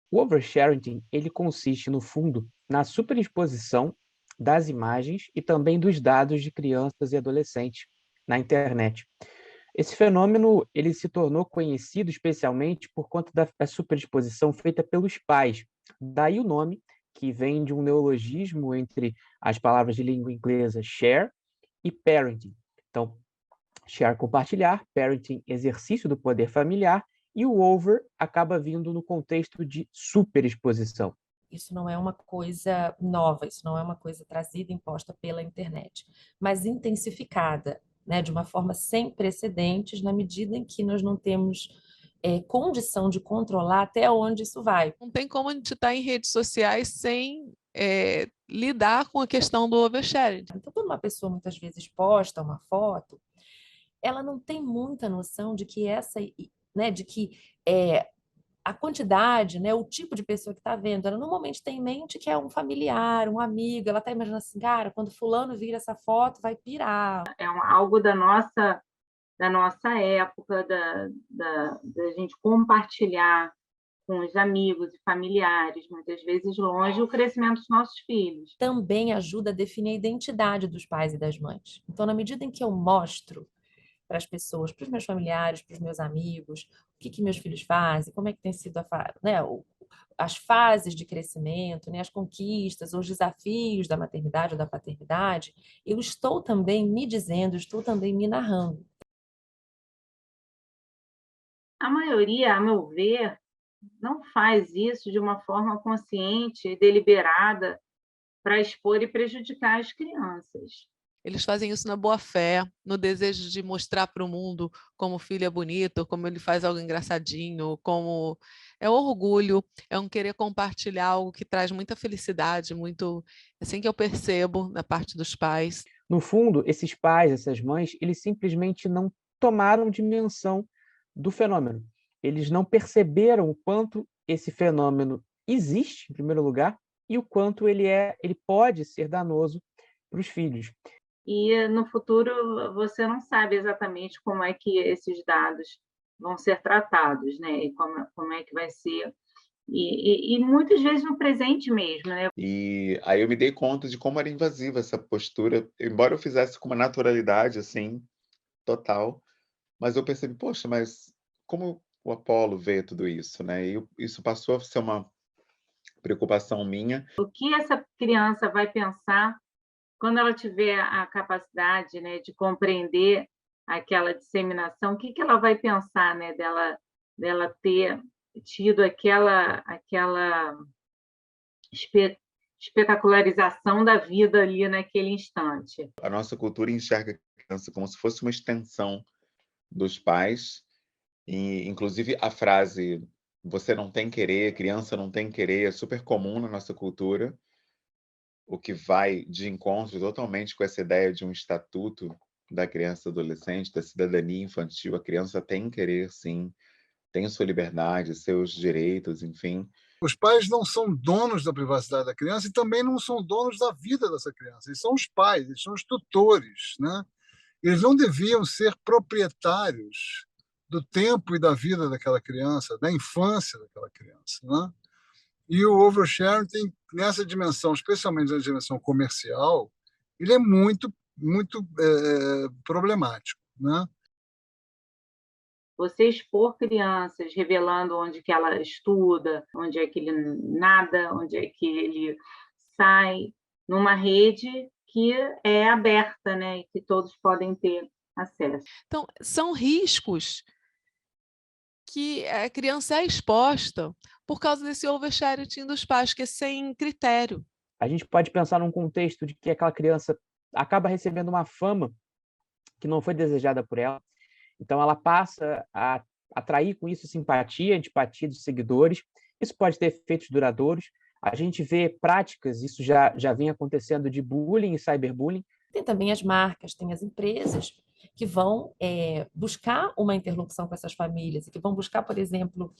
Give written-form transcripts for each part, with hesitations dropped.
O oversharing, ele consiste, no fundo, na superexposição das imagens e também dos dados de crianças e adolescentes na internet. Esse fenômeno ele se tornou conhecido especialmente por conta da superexposição feita pelos pais. Daí o nome, que vem de um neologismo entre as palavras de língua inglesa share e parenting. Então, share compartilhar, parenting exercício do poder familiar, e o over acaba vindo no contexto de superexposição. Isso não é uma coisa nova, isso não é uma coisa trazida, imposta pela internet, mas intensificada, né, de uma forma sem precedentes, na medida em que nós não temos condição de controlar até onde isso vai. Não tem como a gente estar em redes sociais sem lidar com a questão do oversharing. Então, quando uma pessoa muitas vezes posta uma foto, ela não tem muita noção de que a quantidade, né, o tipo de pessoa que está vendo, ela normalmente tem em mente que é um familiar, um amigo, ela está imaginando assim, cara, quando fulano vir essa foto, vai pirar. Algo da nossa época, da gente compartilhar com os amigos e familiares, muitas vezes longe, o crescimento dos nossos filhos. Também ajuda a definir a identidade dos pais e das mães. Então, na medida em que eu mostro para as pessoas, para os meus familiares, para os meus amigos, o que meus filhos fazem, como é que tem sido as fases de crescimento, né, as conquistas, os desafios da maternidade ou da paternidade, eu estou também me dizendo, estou também me narrando. A maioria, a meu ver, não faz isso de uma forma consciente e deliberada para expor e prejudicar as crianças. Eles fazem isso na boa fé, no desejo de mostrar para o mundo como o filho é bonito, como ele faz algo engraçadinho, como é orgulho, é um querer compartilhar algo que traz muita felicidade, muito assim que eu percebo da parte dos pais. No fundo, esses pais, essas mães, eles simplesmente não tomaram dimensão do fenômeno. Eles não perceberam o quanto esse fenômeno existe, em primeiro lugar, e o quanto ele pode ser danoso para os filhos. E no futuro você não sabe exatamente como é que esses dados vão ser tratados, né? E como é que vai ser. E muitas vezes no presente mesmo, né? E aí eu me dei conta de como era invasiva essa postura, embora eu fizesse com uma naturalidade, assim, total, mas eu percebi, poxa, mas como o Apolo vê tudo isso, né? E isso passou a ser uma preocupação minha. O que essa criança vai pensar quando ela tiver a capacidade, né, de compreender aquela disseminação? O que ela vai pensar, né, dela ter tido aquela espetacularização da vida ali naquele instante? A nossa cultura enxerga a criança como se fosse uma extensão dos pais, e inclusive a frase "você não tem querer, criança não tem querer" é super comum na nossa cultura, o que vai de encontro totalmente com essa ideia de um estatuto da criança e adolescente, da cidadania infantil. A criança tem querer, sim, tem sua liberdade, seus direitos, enfim. Os pais não são donos da privacidade da criança e também não são donos da vida dessa criança. Eles são os pais, eles são os tutores, né? Eles não deviam ser proprietários do tempo e da vida daquela criança, da infância daquela criança, né? E o oversharing tem nessa dimensão, especialmente na dimensão comercial, ele é muito, muito problemático, né? Você expor crianças, revelando onde que ela estuda, onde é que ele nada, onde é que ele sai, numa rede que é aberta, né, e que todos podem ter acesso. Então, são riscos que a criança é exposta por causa desse oversharing dos pais, que é sem critério. A gente pode pensar num contexto de que aquela criança acaba recebendo uma fama que não foi desejada por ela, então ela passa a atrair com isso simpatia, antipatia dos seguidores. Isso pode ter efeitos duradouros. A gente vê práticas, isso já vem acontecendo, de bullying e cyberbullying. Tem também as marcas, tem as empresas que vão buscar uma interlocução com essas famílias e que vão buscar, por exemplo,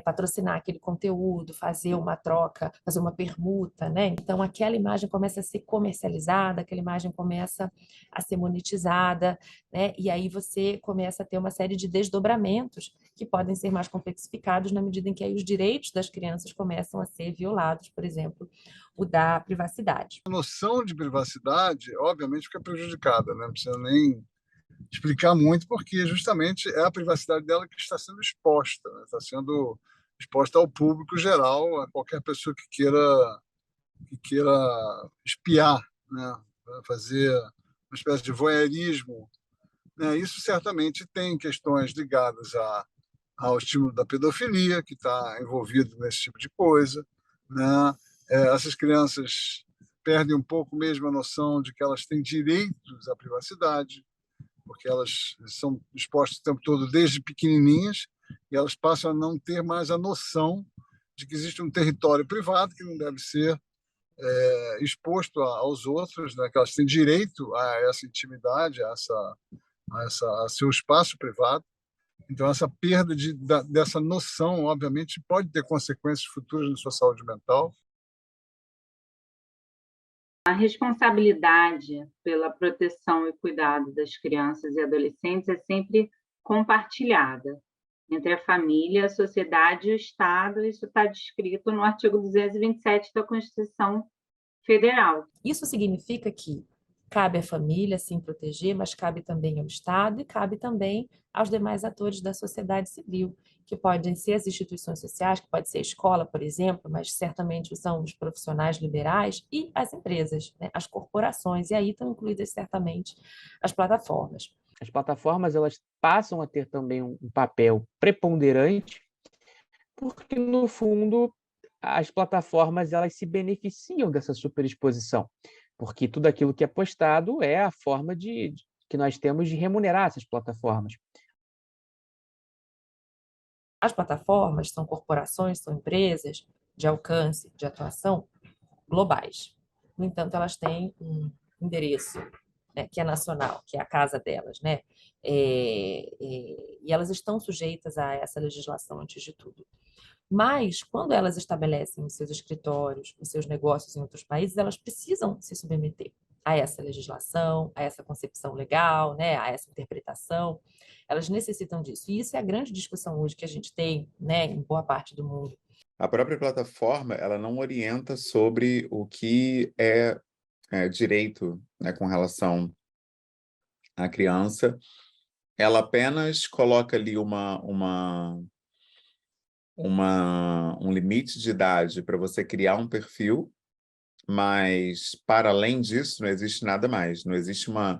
patrocinar aquele conteúdo, fazer uma troca, fazer uma permuta, né? Então, aquela imagem começa a ser comercializada, aquela imagem começa a ser monetizada, né? E aí você começa a ter uma série de desdobramentos que podem ser mais complexificados na medida em que aí os direitos das crianças começam a ser violados, por exemplo, o da privacidade. A noção de privacidade, obviamente, fica prejudicada, né? Não precisa nem explicar muito, porque justamente é a privacidade dela que está sendo exposta, né? Está sendo exposta ao público geral, a qualquer pessoa que queira espiar, né? Fazer uma espécie de voyeurismo, né? Isso certamente tem questões ligadas ao estímulo da pedofilia, que está envolvido nesse tipo de coisa, né? Essas crianças perdem um pouco mesmo a noção de que elas têm direitos à privacidade, porque elas são expostas o tempo todo desde pequenininhas, e elas passam a não ter mais a noção de que existe um território privado que não deve ser exposto aos outros, né? Que elas têm direito a essa intimidade, a seu espaço privado. Então, essa perda dessa noção, obviamente, pode ter consequências futuras na sua saúde mental. A responsabilidade pela proteção e cuidado das crianças e adolescentes é sempre compartilhada entre a família, a sociedade e o Estado. Isso está descrito no artigo 227 da Constituição Federal. Isso significa que cabe à família sim proteger, mas cabe também ao Estado e cabe também aos demais atores da sociedade civil, que podem ser as instituições sociais, que pode ser a escola, por exemplo, mas certamente são os profissionais liberais e as empresas, né? As corporações, e aí estão incluídas certamente as plataformas. As plataformas elas passam a ter também um papel preponderante, porque, no fundo, as plataformas elas se beneficiam dessa superexposição, porque tudo aquilo que é postado é a forma que nós temos de remunerar essas plataformas. As plataformas são corporações, são empresas de alcance, de atuação globais. No entanto, elas têm um endereço, né, que é nacional, que é a casa delas, né? E elas estão sujeitas a essa legislação antes de tudo. Mas, quando elas estabelecem os seus escritórios, os seus negócios em outros países, elas precisam se submeter a essa legislação, a essa concepção legal, né, a essa interpretação. Elas necessitam disso. E isso é a grande discussão hoje que a gente tem, né, em boa parte do mundo. A própria plataforma, ela não orienta sobre o que é direito, né, com relação à criança. Ela apenas coloca ali um limite de idade para você criar um perfil, mas, para além disso, não existe nada mais. Não existe uma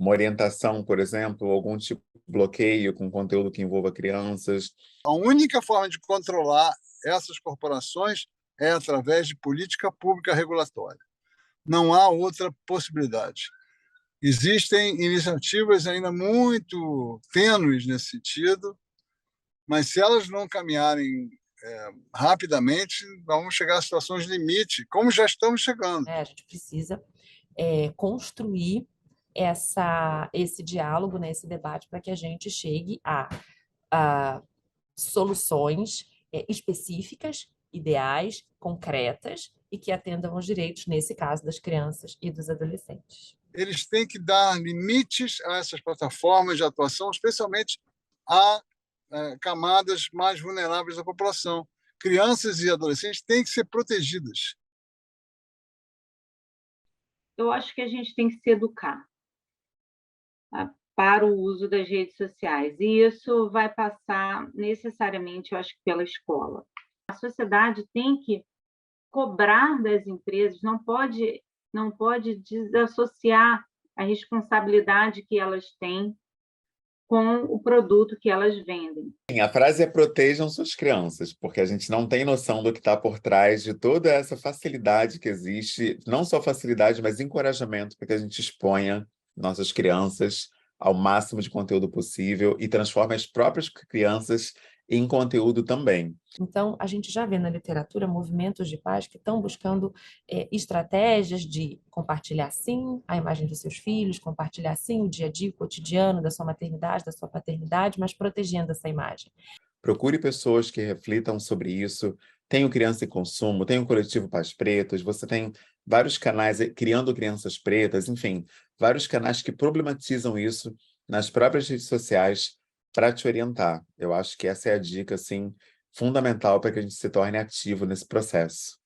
orientação, por exemplo, algum tipo de bloqueio com conteúdo que envolva crianças. A única forma de controlar essas corporações é através de política pública regulatória. Não há outra possibilidade. Existem iniciativas ainda muito tênues nesse sentido, mas se elas não caminharem rapidamente, vamos chegar a situações de limite, como já estamos chegando. A gente precisa construir esse diálogo, né, esse debate, para que a gente chegue a soluções específicas, ideais, concretas e que atendam aos direitos, nesse caso, das crianças e dos adolescentes. Eles têm que dar limites a essas plataformas de atuação, especialmente a camadas mais vulneráveis da população. Crianças e adolescentes têm que ser protegidas. Eu acho que a gente tem que se educar para o uso das redes sociais, e isso vai passar necessariamente, eu acho, pela escola. A sociedade tem que cobrar das empresas, não pode desassociar a responsabilidade que elas têm com o produto que elas vendem. A frase é protejam suas crianças, porque a gente não tem noção do que está por trás de toda essa facilidade que existe, não só facilidade, mas encorajamento para que a gente exponha nossas crianças ao máximo de conteúdo possível e transforme as próprias crianças e em conteúdo também. Então, a gente já vê na literatura movimentos de pais que estão buscando estratégias de compartilhar, sim, a imagem dos seus filhos, compartilhar, sim, o dia a dia, o cotidiano da sua maternidade, da sua paternidade, mas protegendo essa imagem. Procure pessoas que reflitam sobre isso. Tem o Criança em Consumo, tem o Coletivo Pais Pretos, você tem vários canais Criando Crianças Pretas, enfim, vários canais que problematizam isso nas próprias redes sociais para te orientar. Eu acho que essa é a dica, assim, fundamental para que a gente se torne ativo nesse processo.